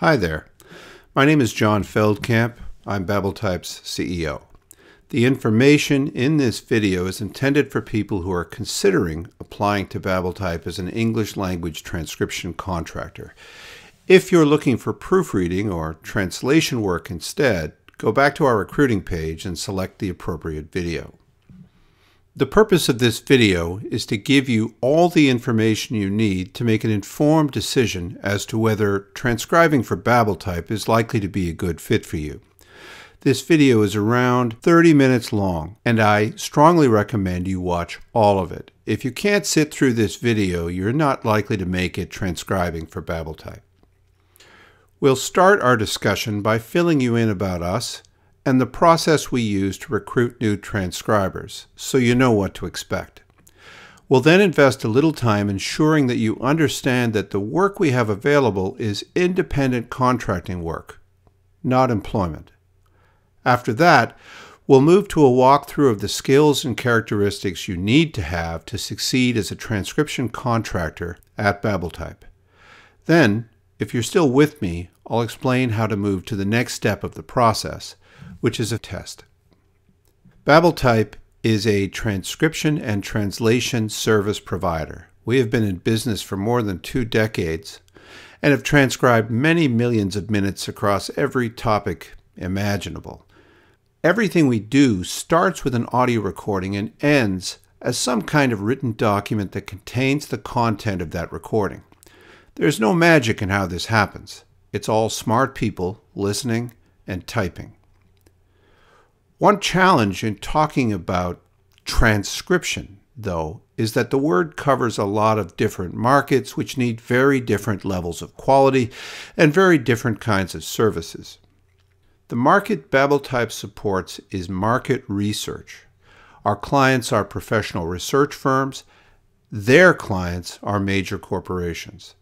Hi there. My name is John Feldkamp. I'm BabbleType's CEO. The information in this video is intended for people who are considering applying to BabbleType as an English language transcription contractor. If you're looking for proofreading or translation work instead, go back to our recruiting page and select the appropriate video. The purpose of this video is to give you all the information you need to make an informed decision as to whether transcribing for BabbleType is likely to be a good fit for you. This video is around 30 minutes long, and I strongly recommend you watch all of it. If you can't sit through this video, you're not likely to make it transcribing for BabbleType. We'll start our discussion by filling you in about us and the process we use to recruit new transcribers, so you know what to expect. We'll then invest a little time ensuring that you understand that the work we have available is independent contracting work, not employment. After that, we'll move to a walkthrough of the skills and characteristics you need to have to succeed as a transcription contractor at BabbleType. Then, if you're still with me, I'll explain how to move to the next step of the process, which is a test. BabbleType is a transcription and translation service provider. We have been in business for more than 2 decades and have transcribed many millions of minutes across every topic imaginable. Everything we do starts with an audio recording and ends as some kind of written document that contains the content of that recording. There's no magic in how this happens. It's all smart people listening and typing. One challenge in talking about transcription, though, is that the word covers a lot of different markets which need very different levels of quality and very different kinds of services. The market BabbleType supports is market research. Our clients are professional research firms. Their clients are major corporations.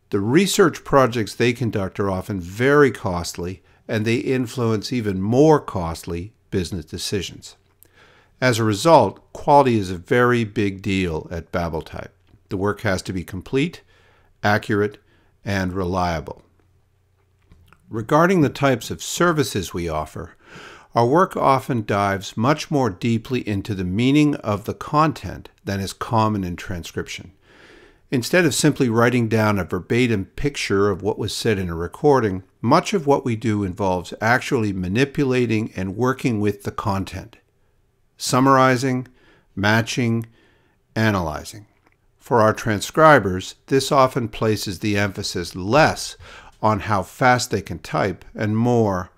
The research projects they conduct are often very costly, and they influence even more costly business decisions. As a result, quality is a very big deal at BabbleType. The work has to be complete, accurate, and reliable. Regarding the types of services we offer, our work often dives much more deeply into the meaning of the content than is common in transcription. Instead of simply writing down a verbatim picture of what was said in a recording, much of what we do involves actually manipulating and working with the content, summarizing, matching, analyzing. For our transcribers, this often places the emphasis less on how fast they can type and more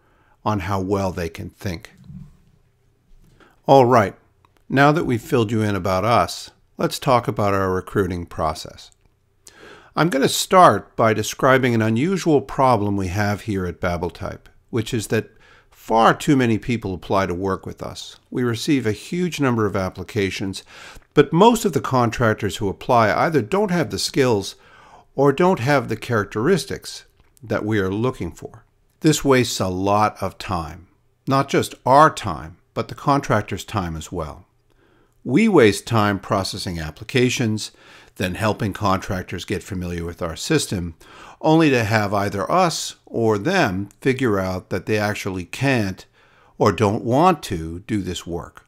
on how well they can think. All right, now that we've filled you in about us, let's talk about our recruiting process. I'm going to start by describing an unusual problem we have here at BabbleType, which is that far too many people apply to work with us. We receive a huge number of applications, but most of the contractors who apply either don't have the skills or don't have the characteristics that we are looking for. This wastes a lot of time, not just our time, but the contractor's time as well. We waste time processing applications, then helping contractors get familiar with our system, only to have either us or them figure out that they actually can't or don't want to do this work.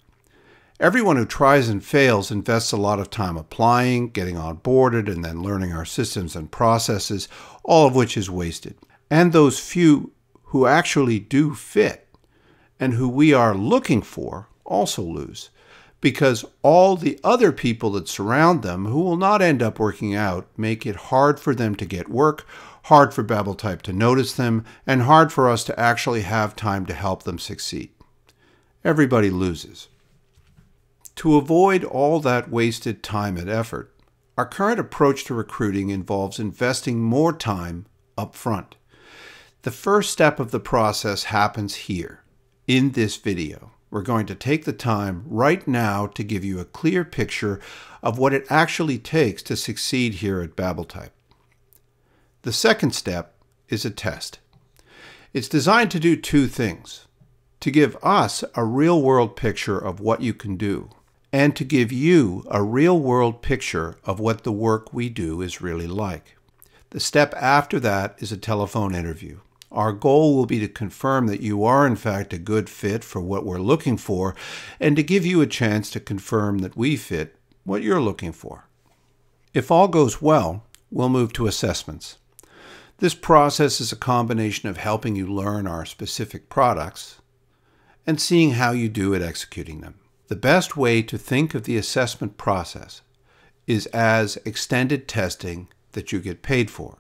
Everyone who tries and fails invests a lot of time applying, getting onboarded, and then learning our systems and processes, all of which is wasted. And those few who actually do fit and who we are looking for also lose, because all the other people that surround them who will not end up working out make it hard for them to get work, hard for BabbleType to notice them, and hard for us to actually have time to help them succeed. Everybody loses. To avoid all that wasted time and effort, our current approach to recruiting involves investing more time up front. The first step of the process happens here, in this video. We're going to take the time right now to give you a clear picture of what it actually takes to succeed here at BabbleType. The second step is a test. It's designed to do 2 things: to give us a real-world picture of what you can do, and to give you a real-world picture of what the work we do is really like. The step after that is a telephone interview. Our goal will be to confirm that you are in fact a good fit for what we're looking for, and to give you a chance to confirm that we fit what you're looking for. If all goes well, we'll move to assessments. This process is a combination of helping you learn our specific products and seeing how you do at executing them. The best way to think of the assessment process is as extended testing that you get paid for.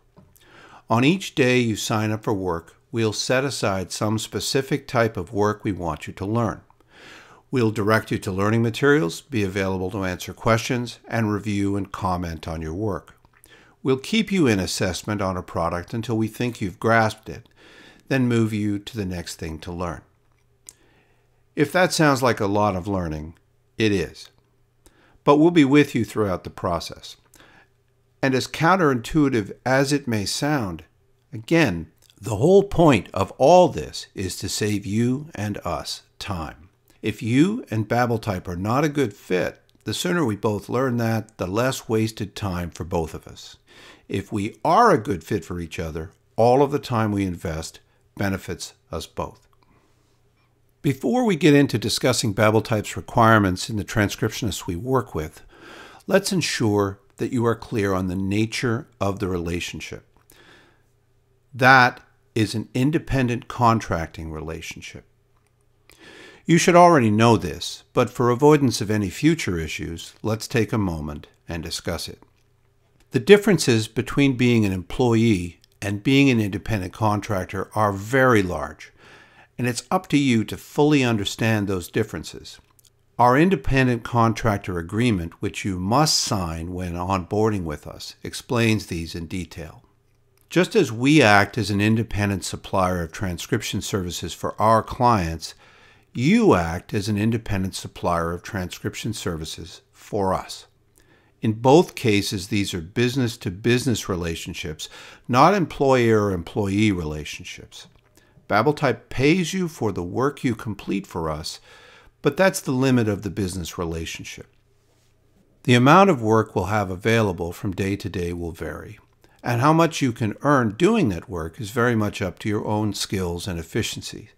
On each day you sign up for work, we'll set aside some specific type of work we want you to learn. We'll direct you to learning materials, be available to answer questions, and review and comment on your work. We'll keep you in assessment on a product until we think you've grasped it, then move you to the next thing to learn. If that sounds like a lot of learning, it is. But we'll be with you throughout the process. And as counterintuitive as it may sound, again, the whole point of all this is to save you and us time. If you and BabbleType are not a good fit, the sooner we both learn that, the less wasted time for both of us. If we are a good fit for each other, all of the time we invest benefits us both. Before we get into discussing BabbleType's requirements in the transcriptionists we work with, let's ensure that you are clear on the nature of the relationship. That is an independent contracting relationship. You should already know this, but for avoidance of any future issues, let's take a moment and discuss it. The differences between being an employee and being an independent contractor are very large, and it's up to you to fully understand those differences. Our independent contractor agreement, which you must sign when onboarding with us, explains these in detail. Just as we act as an independent supplier of transcription services for our clients, you act as an independent supplier of transcription services for us. In both cases, these are business-to-business relationships, not employer-employee relationships. BabbleType pays you for the work you complete for us, but that's the limit of the business relationship. The amount of work we'll have available from day to day will vary, and how much you can earn doing that work is very much up to your own skills and efficiency.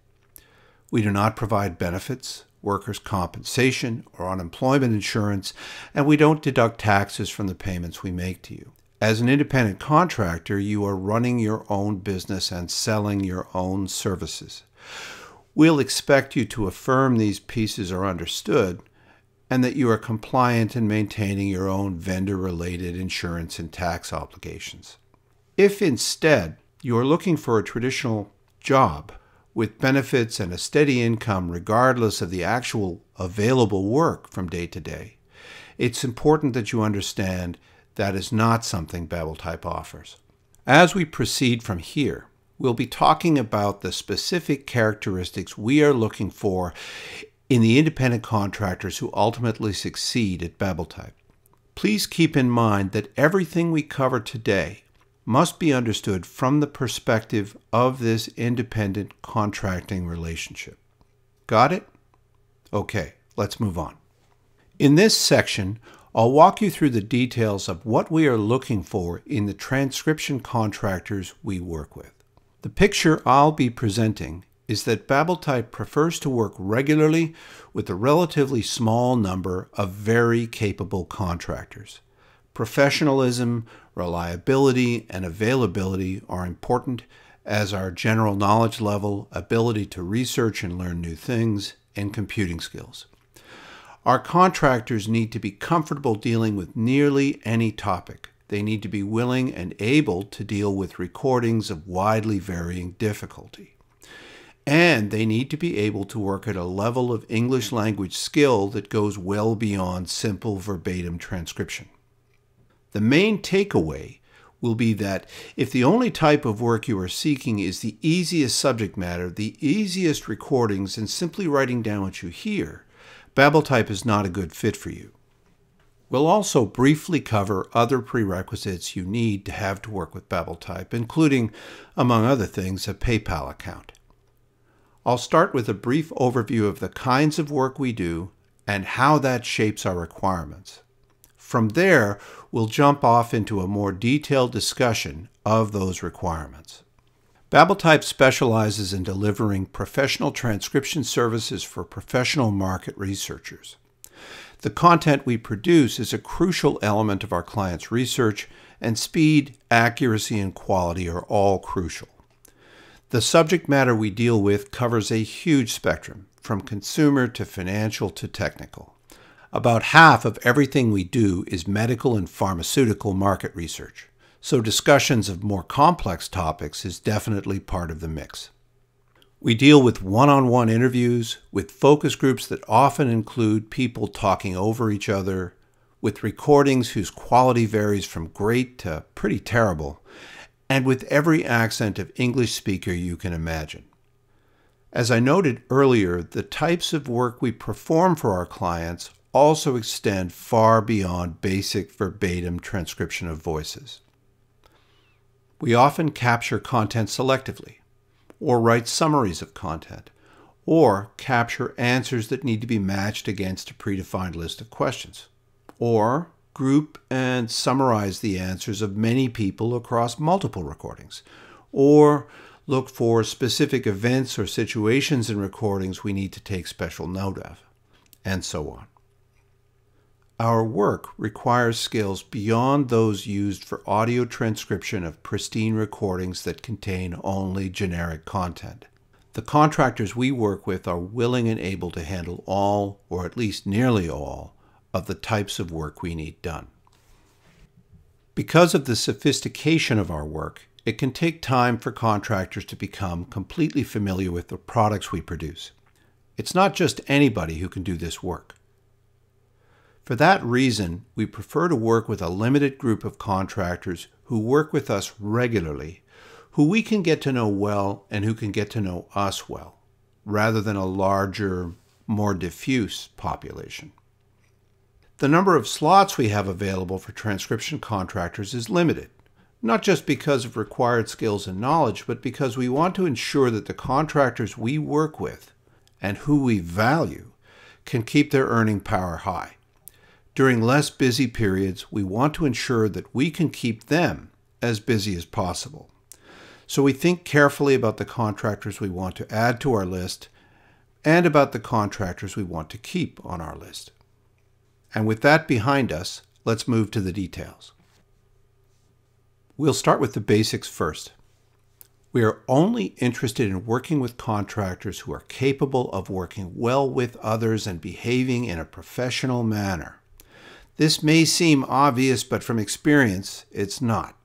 We do not provide benefits, workers' compensation, or unemployment insurance, and we don't deduct taxes from the payments we make to you. As an independent contractor, you are running your own business and selling your own services. We'll expect you to affirm these pieces are understood and that you are compliant in maintaining your own vendor-related insurance and tax obligations. If instead you are looking for a traditional job with benefits and a steady income regardless of the actual available work from day to day, it's important that you understand that is not something BabbleType offers. As we proceed from here, we'll be talking about the specific characteristics we are looking for in the independent contractors who ultimately succeed at BabbleType. Please keep in mind that everything we cover today must be understood from the perspective of this independent contracting relationship. Got it? Okay, let's move on. In this section, I'll walk you through the details of what we are looking for in the transcription contractors we work with. The picture I'll be presenting is that BabbleType prefers to work regularly with a relatively small number of very capable contractors. Professionalism, reliability, and availability are important, as are general knowledge level, ability to research and learn new things, and computing skills. Our contractors need to be comfortable dealing with nearly any topic. They need to be willing and able to deal with recordings of widely varying difficulty. And they need to be able to work at a level of English language skill that goes well beyond simple verbatim transcription. The main takeaway will be that if the only type of work you are seeking is the easiest subject matter, the easiest recordings, and simply writing down what you hear, BabbleType is not a good fit for you. We'll also briefly cover other prerequisites you need to have to work with BabbleType, including, among other things, a PayPal account. I'll start with a brief overview of the kinds of work we do and how that shapes our requirements. From there, we'll jump off into a more detailed discussion of those requirements. BabbleType specializes in delivering professional transcription services for professional market researchers. The content we produce is a crucial element of our clients' research, and speed, accuracy, and quality are all crucial. The subject matter we deal with covers a huge spectrum, from consumer to financial to technical. About half of everything we do is medical and pharmaceutical market research, so discussions of more complex topics is definitely part of the mix. We deal with one-on-one interviews, with focus groups that often include people talking over each other, with recordings whose quality varies from great to pretty terrible, and with every accent of English speaker you can imagine. As I noted earlier, the types of work we perform for our clients also extend far beyond basic verbatim transcription of voices. We often capture content selectively, or write summaries of content, or capture answers that need to be matched against a predefined list of questions, or group and summarize the answers of many people across multiple recordings, or look for specific events or situations in recordings we need to take special note of, and so on. Our work requires skills beyond those used for audio transcription of pristine recordings that contain only generic content. The contractors we work with are willing and able to handle all, or at least nearly all, of the types of work we need done. Because of the sophistication of our work, it can take time for contractors to become completely familiar with the products we produce. It's not just anybody who can do this work. For that reason, we prefer to work with a limited group of contractors who work with us regularly, who we can get to know well and who can get to know us well, rather than a larger, more diffuse population. The number of slots we have available for transcription contractors is limited, not just because of required skills and knowledge, but because we want to ensure that the contractors we work with and who we value can keep their earning power high. During less busy periods, we want to ensure that we can keep them as busy as possible. So we think carefully about the contractors we want to add to our list and about the contractors we want to keep on our list. And with that behind us, let's move to the details. We'll start with the basics first. We are only interested in working with contractors who are capable of working well with others and behaving in a professional manner. This may seem obvious, but from experience, it's not.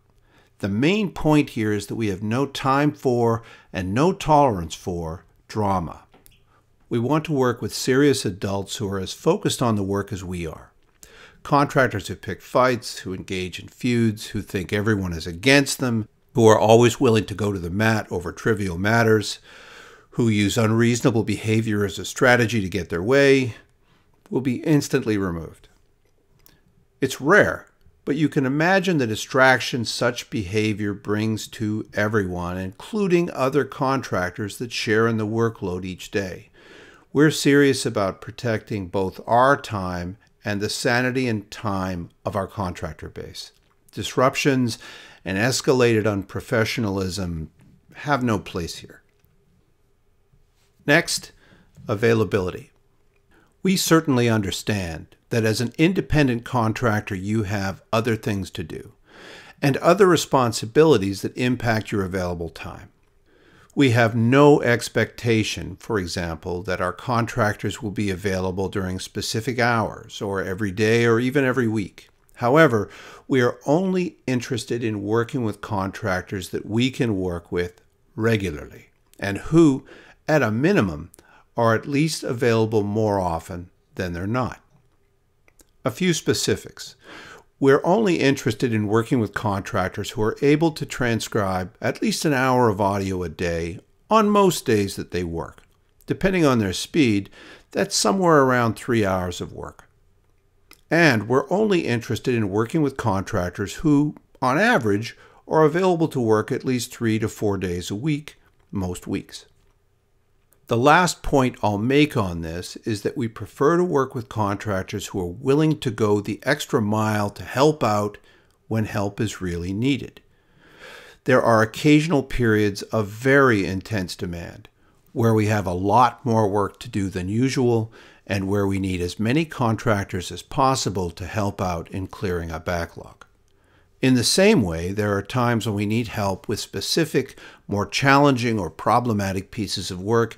The main point here is that we have no time for and no tolerance for drama. We want to work with serious adults who are as focused on the work as we are. Contractors who pick fights, who engage in feuds, who think everyone is against them, who are always willing to go to the mat over trivial matters, who use unreasonable behavior as a strategy to get their way, will be instantly removed. It's rare, but you can imagine the distraction such behavior brings to everyone, including other contractors that share in the workload each day. We're serious about protecting both our time and the sanity and time of our contractor base. Disruptions and escalated unprofessionalism have no place here. Next, availability. We certainly understand that as an independent contractor, you have other things to do and other responsibilities that impact your available time. We have no expectation, for example, that our contractors will be available during specific hours or every day or even every week. However, we are only interested in working with contractors that we can work with regularly and who, at a minimum, are at least available more often than they're not. A few specifics. We're only interested in working with contractors who are able to transcribe at least an hour of audio a day on most days that they work. Depending on their speed, that's somewhere around 3 hours of work. And we're only interested in working with contractors who, on average, are available to work at least 3 to 4 days a week, most weeks. The last point I'll make on this is that we prefer to work with contractors who are willing to go the extra mile to help out when help is really needed. There are occasional periods of very intense demand where we have a lot more work to do than usual and where we need as many contractors as possible to help out in clearing a backlog. In the same way, there are times when we need help with specific, more challenging or problematic pieces of work,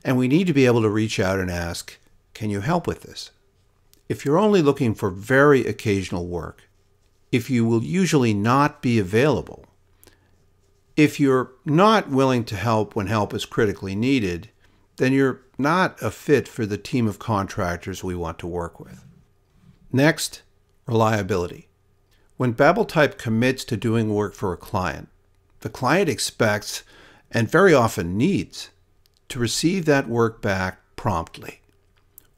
and we need to be able to reach out and ask, can you help with this? If you're only looking for very occasional work, if you will usually not be available, if you're not willing to help when help is critically needed, then you're not a fit for the team of contractors we want to work with. Next, reliability. When BabbleType commits to doing work for a client, the client expects, and very often needs, to receive that work back promptly.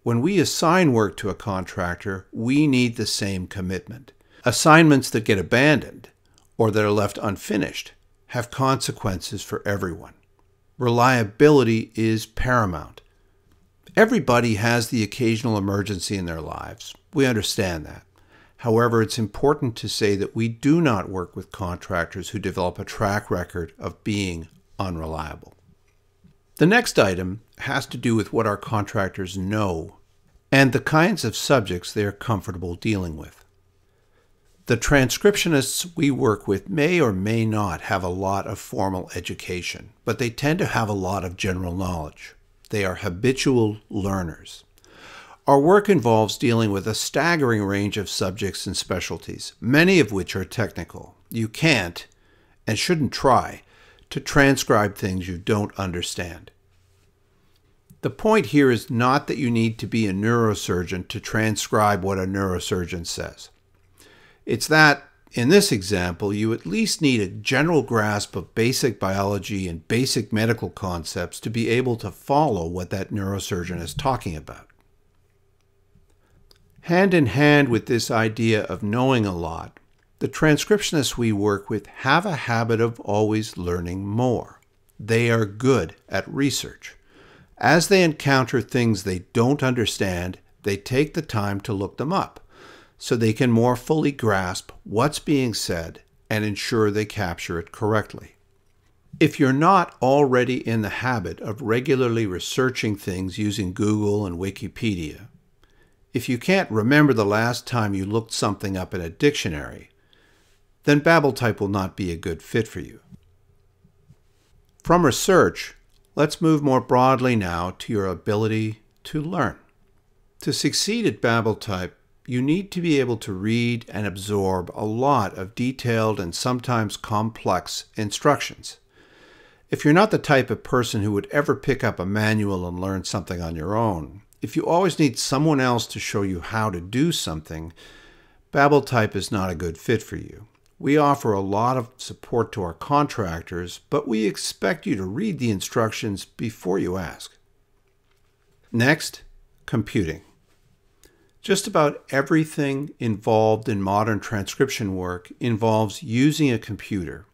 When we assign work to a contractor, we need the same commitment. Assignments that get abandoned or that are left unfinished have consequences for everyone. Reliability is paramount. Everybody has the occasional emergency in their lives. We understand that. However, it's important to say that we do not work with contractors who develop a track record of being unreliable. The next item has to do with what our contractors know and the kinds of subjects they are comfortable dealing with. The transcriptionists we work with may or may not have a lot of formal education, but they tend to have a lot of general knowledge. They are habitual learners. Our work involves dealing with a staggering range of subjects and specialties, many of which are technical. You can't, and shouldn't try, to transcribe things you don't understand. The point here is not that you need to be a neurosurgeon to transcribe what a neurosurgeon says. It's that, in this example, you at least need a general grasp of basic biology and basic medical concepts to be able to follow what that neurosurgeon is talking about. Hand in hand with this idea of knowing a lot, the transcriptionists we work with have a habit of always learning more. They are good at research. As they encounter things they don't understand, they take the time to look them up so they can more fully grasp what's being said and ensure they capture it correctly. If you're not already in the habit of regularly researching things using Google and Wikipedia, if you can't remember the last time you looked something up in a dictionary, then BabbleType will not be a good fit for you. From research, let's move more broadly now to your ability to learn. To succeed at BabbleType, you need to be able to read and absorb a lot of detailed and sometimes complex instructions. If you're not the type of person who would ever pick up a manual and learn something on your own, if you always need someone else to show you how to do something, BabbleType is not a good fit for you. We offer a lot of support to our contractors, but we expect you to read the instructions before you ask. Next, computing. Just about everything involved in modern transcription work involves using a computer,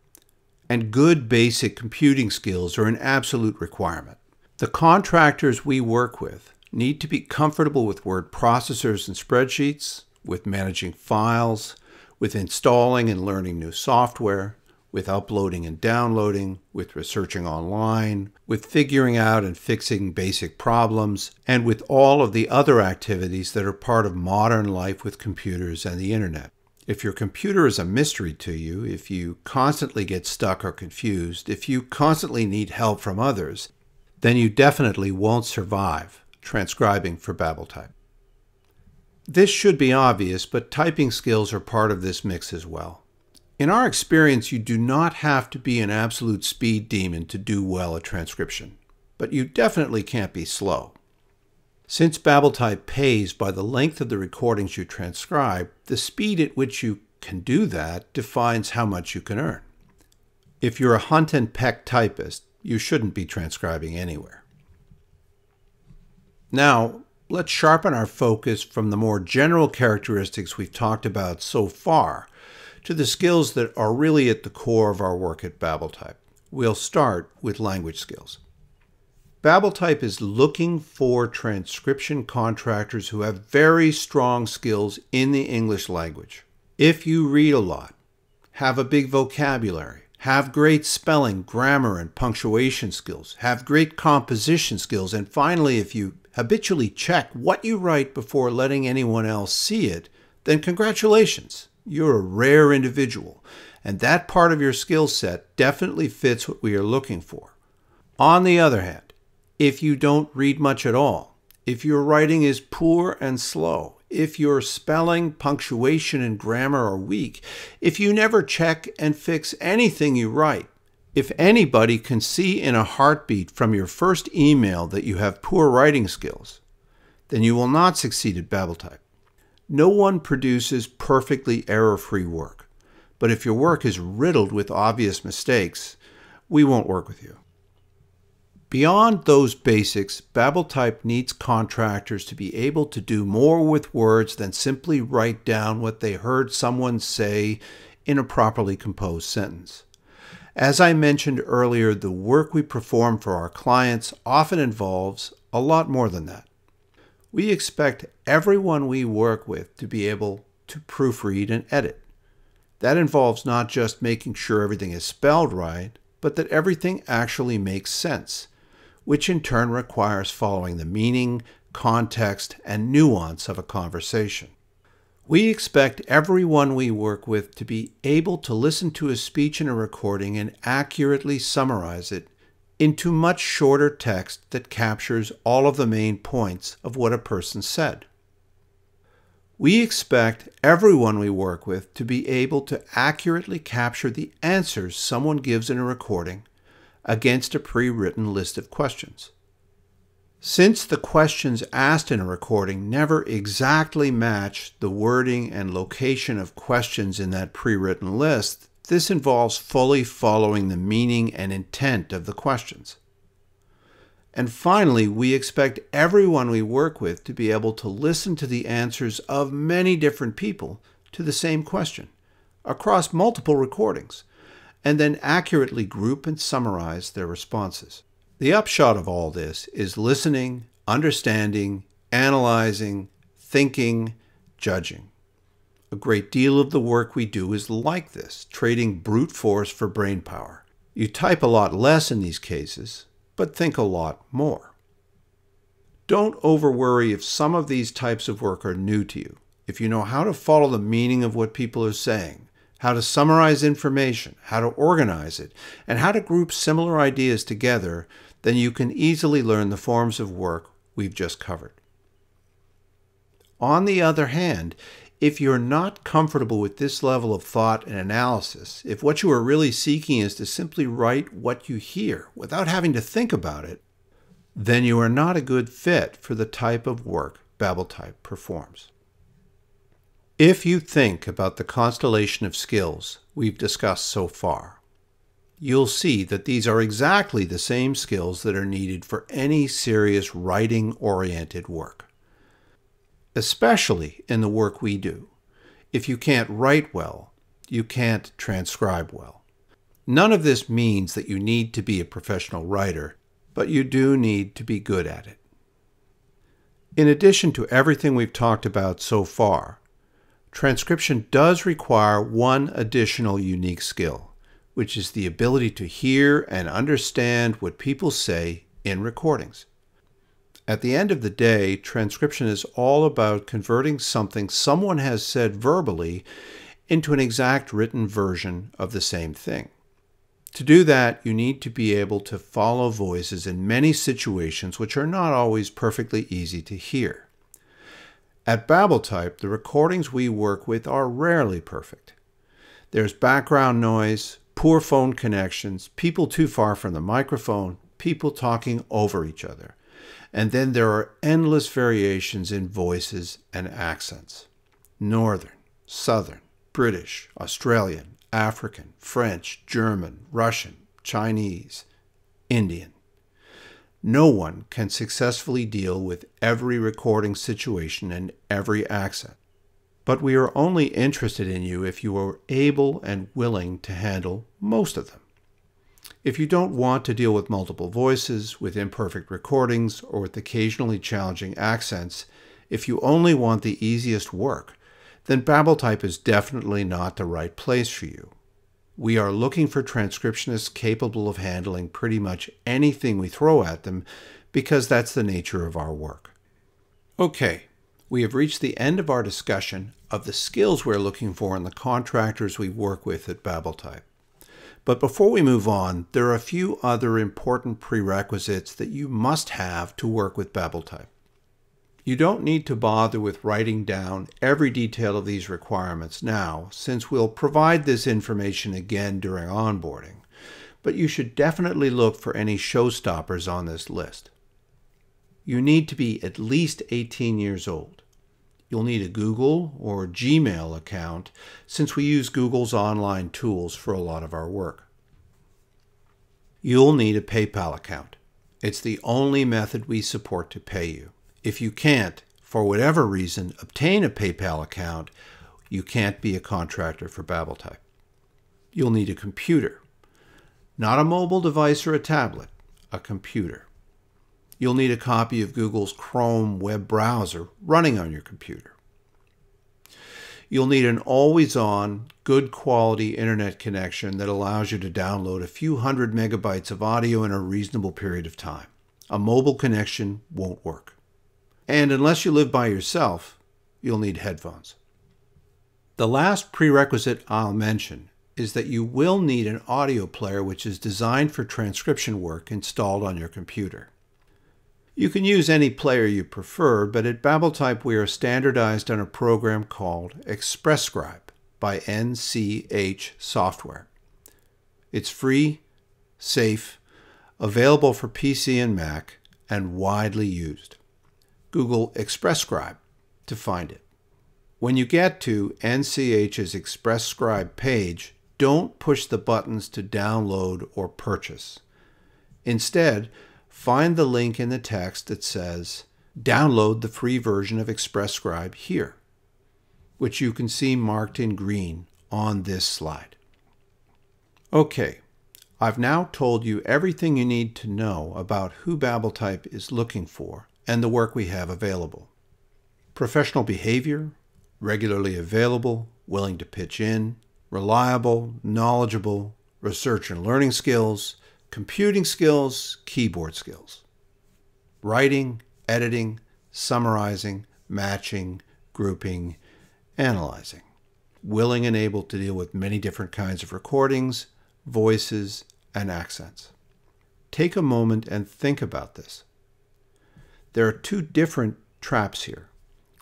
and good basic computing skills are an absolute requirement. The contractors we work with need to be comfortable with word processors and spreadsheets, with managing files, with installing and learning new software, with uploading and downloading, with researching online, with figuring out and fixing basic problems, and with all of the other activities that are part of modern life with computers and the internet. If your computer is a mystery to you, if you constantly get stuck or confused, if you constantly need help from others, then you definitely won't survive transcribing for BabbleType. This should be obvious, but typing skills are part of this mix as well. In our experience, you do not have to be an absolute speed demon to do well at transcription, but you definitely can't be slow. Since BabbleType pays by the length of the recordings you transcribe, the speed at which you can do that defines how much you can earn. If you're a hunt and peck typist, you shouldn't be transcribing anywhere. Now, let's sharpen our focus from the more general characteristics we've talked about so far to the skills that are really at the core of our work at BabbleType. We'll start with language skills. BabbleType is looking for transcription contractors who have very strong skills in the English language. If you read a lot, have a big vocabulary, have great spelling, grammar, and punctuation skills, have great composition skills, and finally, if you habitually check what you write before letting anyone else see it, then congratulations, you're a rare individual, and that part of your skill set definitely fits what we are looking for. On the other hand, if you don't read much at all, if your writing is poor and slow, if your spelling, punctuation, and grammar are weak, if you never check and fix anything you write, if anybody can see in a heartbeat from your first email that you have poor writing skills, then you will not succeed at BabbleType. No one produces perfectly error-free work, but if your work is riddled with obvious mistakes, we won't work with you. Beyond those basics, BabbleType needs contractors to be able to do more with words than simply write down what they heard someone say in a properly composed sentence. As I mentioned earlier, the work we perform for our clients often involves a lot more than that. We expect everyone we work with to be able to proofread and edit. That involves not just making sure everything is spelled right, but that everything actually makes sense, which in turn requires following the meaning, context, and nuance of a conversation. We expect everyone we work with to be able to listen to a speech in a recording and accurately summarize it into much shorter text that captures all of the main points of what a person said. We expect everyone we work with to be able to accurately capture the answers someone gives in a recording against a pre-written list of questions. Since the questions asked in a recording never exactly match the wording and location of questions in that pre-written list, this involves fully following the meaning and intent of the questions. And finally, we expect everyone we work with to be able to listen to the answers of many different people to the same question across multiple recordings, and then accurately group and summarize their responses. The upshot of all this is listening, understanding, analyzing, thinking, judging. A great deal of the work we do is like this, trading brute force for brain power. You type a lot less in these cases, but think a lot more. Don't overworry if some of these types of work are new to you. If you know how to follow the meaning of what people are saying, how to summarize information, how to organize it, and how to group similar ideas together, then you can easily learn the forms of work we've just covered. On the other hand, if you're not comfortable with this level of thought and analysis, if what you are really seeking is to simply write what you hear without having to think about it, then you are not a good fit for the type of work BabbleType performs. If you think about the constellation of skills we've discussed so far, you'll see that these are exactly the same skills that are needed for any serious writing-oriented work. Especially in the work we do. If you can't write well, you can't transcribe well. None of this means that you need to be a professional writer, but you do need to be good at it. In addition to everything we've talked about so far, transcription does require one additional unique skill, which is the ability to hear and understand what people say in recordings. At the end of the day, transcription is all about converting something someone has said verbally into an exact written version of the same thing. To do that, you need to be able to follow voices in many situations which are not always perfectly easy to hear. At BabbleType, the recordings we work with are rarely perfect. There's background noise, poor phone connections, people too far from the microphone, people talking over each other. And then there are endless variations in voices and accents. Northern, Southern, British, Australian, African, French, German, Russian, Chinese, Indian. No one can successfully deal with every recording situation and every accent. But we are only interested in you if you are able and willing to handle most of them. If you don't want to deal with multiple voices, with imperfect recordings, or with occasionally challenging accents, if you only want the easiest work, then BabbleType is definitely not the right place for you. We are looking for transcriptionists capable of handling pretty much anything we throw at them because that's the nature of our work. Okay, we have reached the end of our discussion of the skills we're looking for in the contractors we work with at BabbleType. But before we move on, there are a few other important prerequisites that you must have to work with BabbleType. You don't need to bother with writing down every detail of these requirements now, since we'll provide this information again during onboarding, but you should definitely look for any showstoppers on this list. You need to be at least 18 years old. You'll need a Google or Gmail account, since we use Google's online tools for a lot of our work. You'll need a PayPal account. It's the only method we support to pay you. If you can't, for whatever reason, obtain a PayPal account, you can't be a contractor for BabbleType. You'll need a computer. Not a mobile device or a tablet, a computer. You'll need a copy of Google's Chrome web browser running on your computer. You'll need an always-on, good quality internet connection that allows you to download a few hundred megabytes of audio in a reasonable period of time. A mobile connection won't work. And unless you live by yourself, you'll need headphones. The last prerequisite I'll mention is that you will need an audio player which is designed for transcription work installed on your computer. You can use any player you prefer, but at BabbleType we are standardized on a program called ExpressScribe by NCH Software. It's free, safe, available for PC and Mac, and widely used. Google ExpressScribe to find it. When you get to NCH's ExpressScribe page, don't push the buttons to download or purchase. Instead, find the link in the text that says, "Download the free version of ExpressScribe here," which you can see marked in green on this slide. Okay, I've now told you everything you need to know about who BabbleType is looking for and the work we have available. Professional behavior, regularly available, willing to pitch in, reliable, knowledgeable, research and learning skills, computing skills, keyboard skills. Writing, editing, summarizing, matching, grouping, analyzing. Willing and able to deal with many different kinds of recordings, voices, and accents. Take a moment and think about this. There are two different traps here.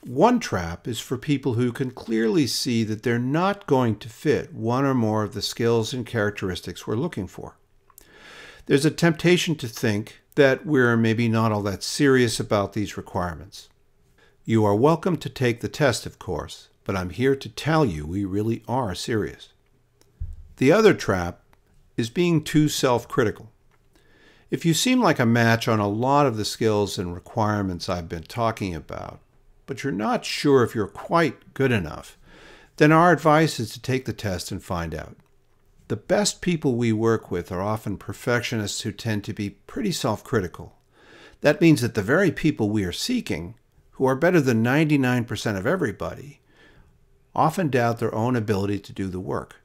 One trap is for people who can clearly see that they're not going to fit one or more of the skills and characteristics we're looking for. There's a temptation to think that we're maybe not all that serious about these requirements. You are welcome to take the test, of course, but I'm here to tell you we really are serious. The other trap is being too self-critical. If you seem like a match on a lot of the skills and requirements I've been talking about, but you're not sure if you're quite good enough, then our advice is to take the test and find out. The best people we work with are often perfectionists who tend to be pretty self-critical. That means that the very people we are seeking, who are better than 99% of everybody, often doubt their own ability to do the work.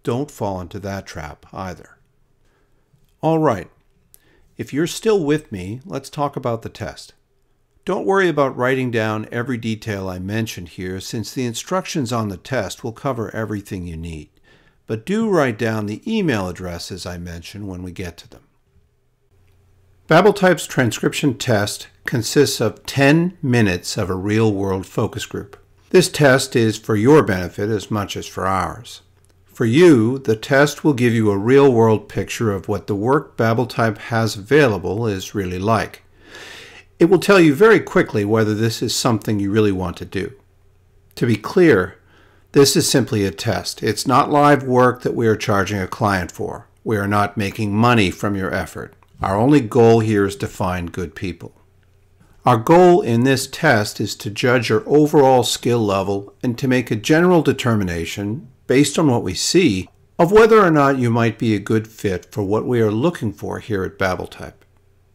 Don't fall into that trap either. All right. If you're still with me, let's talk about the test. Don't worry about writing down every detail I mentioned here, since the instructions on the test will cover everything you need. But do write down the email addresses I mentioned when we get to them. BabbleType's transcription test consists of 10 minutes of a real-world focus group. This test is for your benefit as much as for ours. For you, the test will give you a real-world picture of what the work BabbleType has available is really like. It will tell you very quickly whether this is something you really want to do. To be clear, this is simply a test. It's not live work that we are charging a client for. We are not making money from your effort. Our only goal here is to find good people. Our goal in this test is to judge your overall skill level and to make a general determination, based on what we see, of whether or not you might be a good fit for what we are looking for here at BabbleType.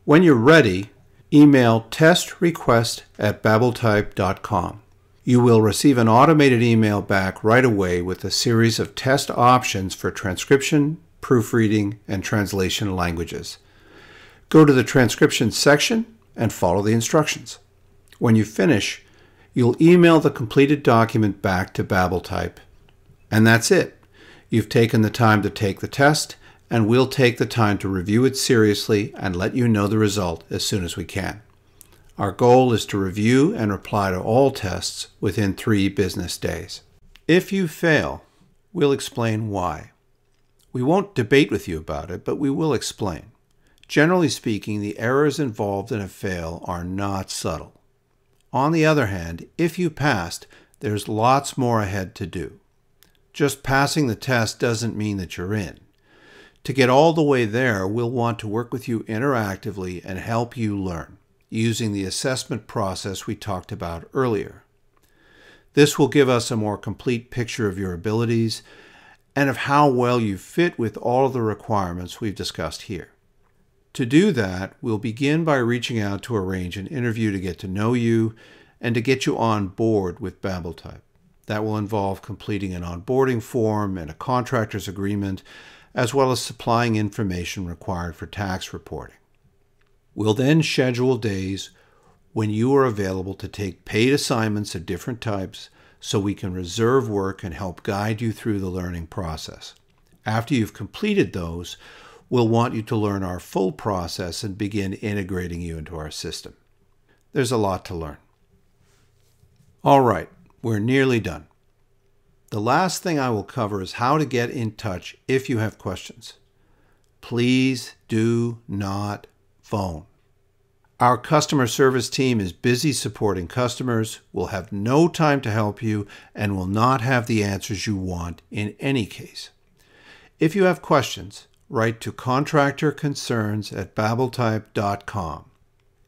When you're ready, email testrequest@babbletype.com. You will receive an automated email back right away with a series of test options for transcription, proofreading, and translation languages. Go to the transcription section and follow the instructions. When you finish, you'll email the completed document back to BabbleType. And that's it. You've taken the time to take the test, and we'll take the time to review it seriously and let you know the result as soon as we can. Our goal is to review and reply to all tests within 3 business days. If you fail, we'll explain why. We won't debate with you about it, but we will explain. Generally speaking, the errors involved in a fail are not subtle. On the other hand, if you passed, there's lots more ahead to do. Just passing the test doesn't mean that you're in. To get all the way there, we'll want to work with you interactively and help you learn, using the assessment process we talked about earlier. This will give us a more complete picture of your abilities and of how well you fit with all of the requirements we've discussed here. To do that, we'll begin by reaching out to arrange an interview to get to know you and to get you on board with BabbleType. That will involve completing an onboarding form and a contractor's agreement, as well as supplying information required for tax reporting. We'll then schedule days when you are available to take paid assignments of different types so we can reserve work and help guide you through the learning process. After you've completed those, we'll want you to learn our full process and begin integrating you into our system. There's a lot to learn. All right, we're nearly done. The last thing I will cover is how to get in touch if you have questions. Please do not phone. Our customer service team is busy supporting customers, will have no time to help you, and will not have the answers you want in any case. If you have questions, write to contractorconcerns@babbletype.com.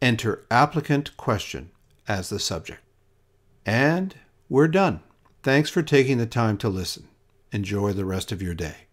Enter applicant question as the subject. And we're done. Thanks for taking the time to listen. Enjoy the rest of your day.